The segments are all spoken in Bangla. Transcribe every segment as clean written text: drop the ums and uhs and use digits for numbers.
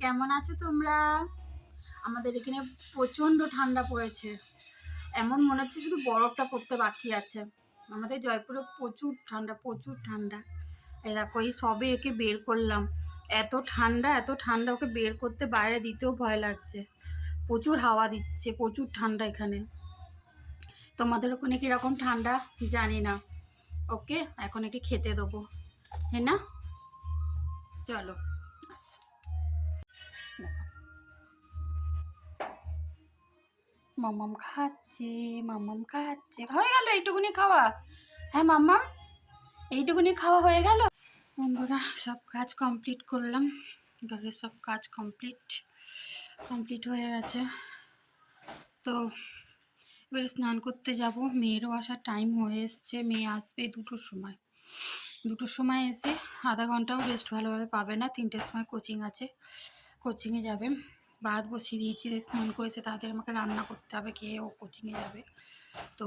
কেমন আছো তোমরা? আমাদের এখানে প্রচণ্ড ঠান্ডা পড়েছে। এমন মনে হচ্ছে শুধু বরফটা পড়তে বাকি আছে। আমাদের জয়পুরে প্রচুর ঠান্ডা, প্রচুর ঠান্ডা। এই দেখো, এই সবে একে বের করলাম। এত ঠান্ডা, এত ঠান্ডা, ওকে বের করতে বাইরে দিতেও ভয় লাগছে। প্রচুর হাওয়া দিচ্ছে, প্রচুর ঠান্ডা এখানে। তোমাদের ওখানে কীরকম ঠান্ডা জানি না। ওকে, এখন একে খেতে দেবো, হ্যাঁ না? চলো আসো। মাম্মাম খাচ্ছে, মাম্মাম খাচ্ছে। হয়ে গেল এইটুকুনি খাওয়া? হ্যাঁ মাম্মাম, এইটুকুনি খাওয়া হয়ে গেল। বন্ধুরা, সব কাজ কমপ্লিট করলাম। ঘরের সব কাজ কমপ্লিট হয়ে গেছে। তো এবারে স্নান করতে যাব। মেয়েরও আসার টাইম হয়ে এসছে। মেয়ে আসবে 2টোর সময়। 2টোর সময় এসে আধা ঘন্টাও রেস্ট ভালোভাবে পাবে না। 3টের সময় কোচিং আছে, কোচিংয়ে যাবে। ভাত বসিয়ে দিয়েছি, স্নান করেছে, তাদের আমাকে রান্না করতে হবে, খেয়ে ও কোচিংয়ে যাবে। তো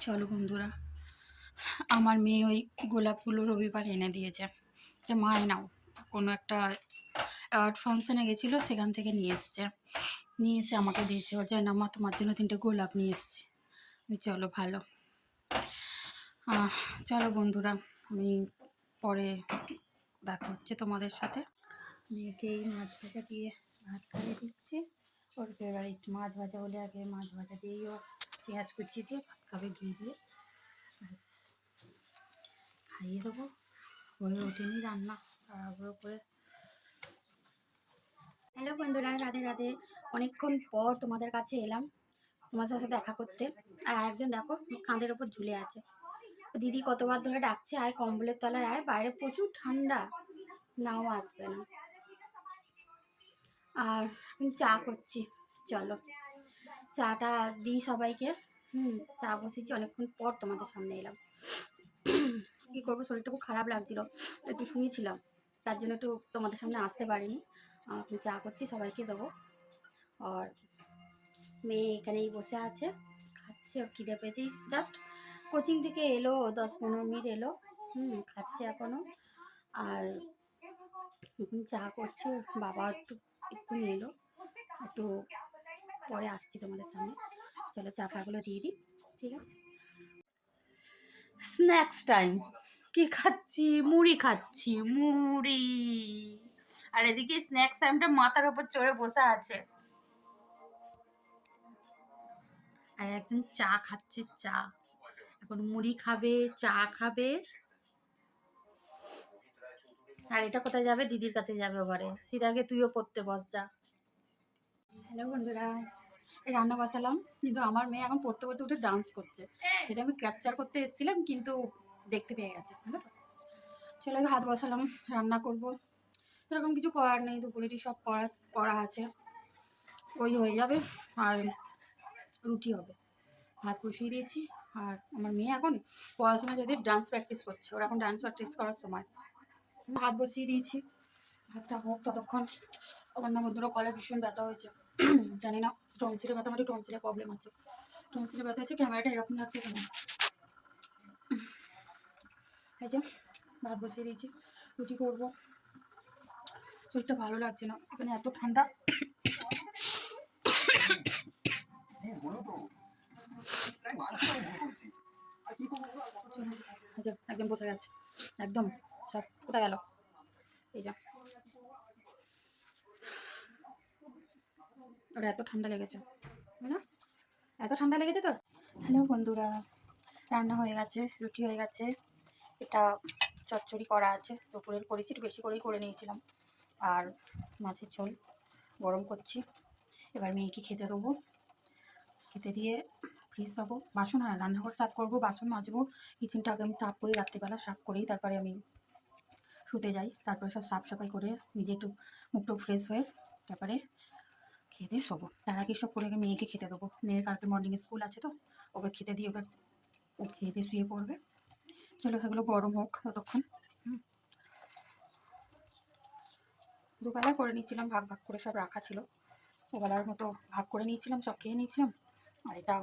চলো বন্ধুরা, আমার মেয়ে ওই গোলাপগুলো রবিবার এনে দিয়েছে যে মায় নাও। কোনো একটা অ্যাওয়ার্ড ফাংশানে গেছিলো, সেখান থেকে নিয়ে এসে আমাকে দিয়েছে। ও জানে আমার তোমার জন্য 3টে গোলাপ নিয়ে এসছে। চলো ভালো। চলো বন্ধুরা, আমি পরে দেখা হচ্ছে তোমাদের সাথে। মেয়েকে এই মাছ ভাজা দিয়ে ভাত খাইয়ে দিচ্ছি। ওর ফেভারিট মাছ ভাজা বলে আগে মাছ ভাজা দিয়েই ও পেঁয়াজ কুচিয়ে দিয়ে ভাত খাবে, ঘি দিয়ে। ব্যাস, খাইয়ে দেবো। হয়ে ওঠেনি রান্না, তাড়াহুড়ো করে। হ্যালো বন্ধুরা, রাধে রাধে। অনেকক্ষণ পর তোমাদের কাছে এলাম তোমার সাথে দেখা করতে। আর একজন দেখো কাঁধের ওপর ঝুলে আছে। দিদি কতবার ধরে ডাকছে, আয় কম্বলের তলায় আয়, বাইরে প্রচুর ঠান্ডা, নাও আসবে না। আর চা করছি, চলো চাটা দিই সবাইকে। চা বসেছি, অনেকক্ষণ পর তোমাদের সামনে এলাম। কি করবো, শরীরটা খুব খারাপ লাগছিল, একটু শুয়েছিলাম, তার জন্য একটু তোমাদের সামনে আসতে পারিনি। চা করছি, সবাইকে দেবো। আর মেয়ে এখানেই বসে আছে, খাচ্ছে। ওর খিদে পেয়েছে, জাস্ট কোচিং থেকে এলো, 10-15 মিনিট এলো। খাচ্ছে এখনো। আর চা করছি। ওর বাবা এক্ষুনি এলো, একটু পরে আসছি তোমাদের সামনে। চলো চা ফাগুলো দিয়ে দিই, ঠিক আছে? Snacks time. কি খাচ্ছি? মুড়ি খাচ্ছি, মুড়ি। আর এদিকে স্ন্যাক্স টাইমটা মাথার উপর চড়ে বসে আছে। আর একজন চা খাচ্ছে, চা। এখন মুড়ি খাবে, চা খাবে। আর এটা কোথায় যাবে? দিদির কাছে যাবে ঘরে। সিধাকে তুইও পড়তে বস, যা। হ্যালো বন্ধুরা, রান্না বসালাম, কিন্তু আমার মেয়ে এখন পড়তে পড়তে উঠে ডান্স করছে। সেটা আমি ক্যাপচার করতে এসেছিলাম, কিন্তু দেখতে পেয়ে গেছে, বুঝলো তো? চলো ভাত বসালাম, রান্না করব। সেরকম কিছু করার নেই, দুপুরেরই সব করা আছে, ওই হয়ে যাবে। আর রুটি হবে। ভাত বসিয়ে দিয়েছি। আর আমার মেয়ে এখন পড়াশোনা যাদের ডান্স প্র্যাকটিস করছে, ওরা এখন ডান্স প্র্যাকটিস করার সময়। ভাত বসিয়ে দিয়েছি, ভাতটা হোক ততক্ষণ। আমার না বন্ধুরা গলায় ভীষণ ব্যথা হয়েছে, জানি না টনসিলের ব্যথা, আমার টনসিলের প্রবলেম আছে। টনসিলের ব্যথা হচ্ছে, ক্যামেরাটা এরকম লাগছে কেন। এই যে ভাত বসিয়ে দিয়েছি, রুটি করবো। শরীরটা ভালো লাগছে না, এখানে এত ঠান্ডা। একজন বসে গেছে একদম, সব কোথায় গেল? এই যা, ওরা এত ঠান্ডা লেগেছে না, এত ঠান্ডা লেগেছে তো। হ্যালো বন্ধুরা, রান্না হয়ে গেছে, রুটি হয়ে গেছে, এটা চচ্চড়ি করা আছে, দুপুরের করেছি, একটু বেশি করেই করে নিয়েছিলাম। আর মাছের ঝোল গরম করছি। এবার মেয়েকে খেতে দেবো, খেতে দিয়ে ফ্রেশ হবো। বাসন, হ্যাঁ রান্নাঘর সাফ করবো, বাসন মাজবো। কিচেনটা আগে আমি সাফ করি, রাত্রিবেলা সাফ করেই তারপরে আমি শুতে যাই। তারপরে সব সাফ সাফাই করে নিজে একটু মুখটুক ফ্রেশ হয়ে তারপরে খেতে শোবো। তার আগে সব করে মেয়েকে খেতে দেবো। মেয়ের কালকে মর্নিং স্কুল আছে, তো ওকে খেতে দিয়ে ওকে ও খেয়ে দিয়ে শুয়ে পড়বে। চলো সেগুলো গরম হোক ততক্ষণ। দুবেলা করে নিয়েছিলাম, ভাগ ভাগ করে সব রাখা ছিল, ওবেলার মতো ভাগ করে নিয়েছিলাম, সব খেয়ে নিয়েছিলাম। আর এটা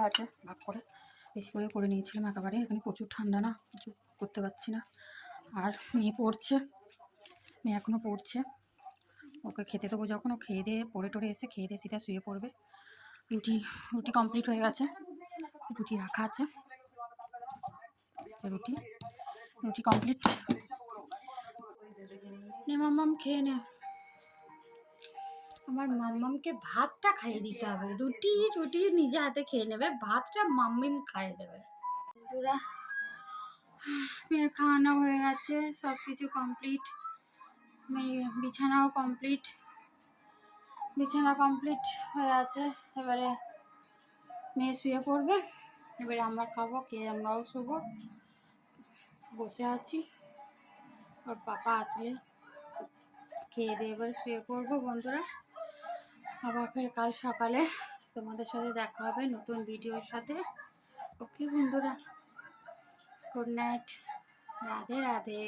আছে, ভাগ করে বেশি করে নিয়েছিলাম একেবারে। এখানে প্রচুর ঠান্ডা না, কিছু করতে পারছি না। আর মেয়ে পড়ছে, মেয়ে এখনও পড়ছে, ওকে খেতে দেবো যখন ও খেয়ে দিয়ে পড়ে টড়ে এসে খেয়ে দিয়ে সিধা শুয়ে পড়বে। রুটি রুটি কমপ্লিট হয়ে গেছে, রুটি রাখা আছে, রুটি রুটি কমপ্লিট। নে মাম্মাম খেয়ে নে, আমার মাম্মামকে ভাতটা খাইয়ে দিতে হবে, রুটি রুটি নিজে হাতে খেয়ে নেবে, ভাতটা মাম্মিম খাইয়ে দেবে। বন্ধুরা মেয়ের খাওয়ানো হয়ে গেছে, সব কিছু কমপ্লিট, মেয়ে বিছানাও কমপ্লিট, বিছানা কমপ্লিট হয়ে আছে। এবারে মেয়ে শুয়ে পড়বে, এবারে আমরা খাবো, খেয়ে আমরাও শুবো। বসে আছি, ওর পাপা আসলে খেয়ে দিয়ে এবারে শুয়ে পড়বো। বন্ধুরা আবার ফের কাল সকালে তোমাদের সাথে দেখা হবে নতুন ভিডিওর সাথে। ওকে বন্ধুরা, গুড নাইট, রাধে রাধে।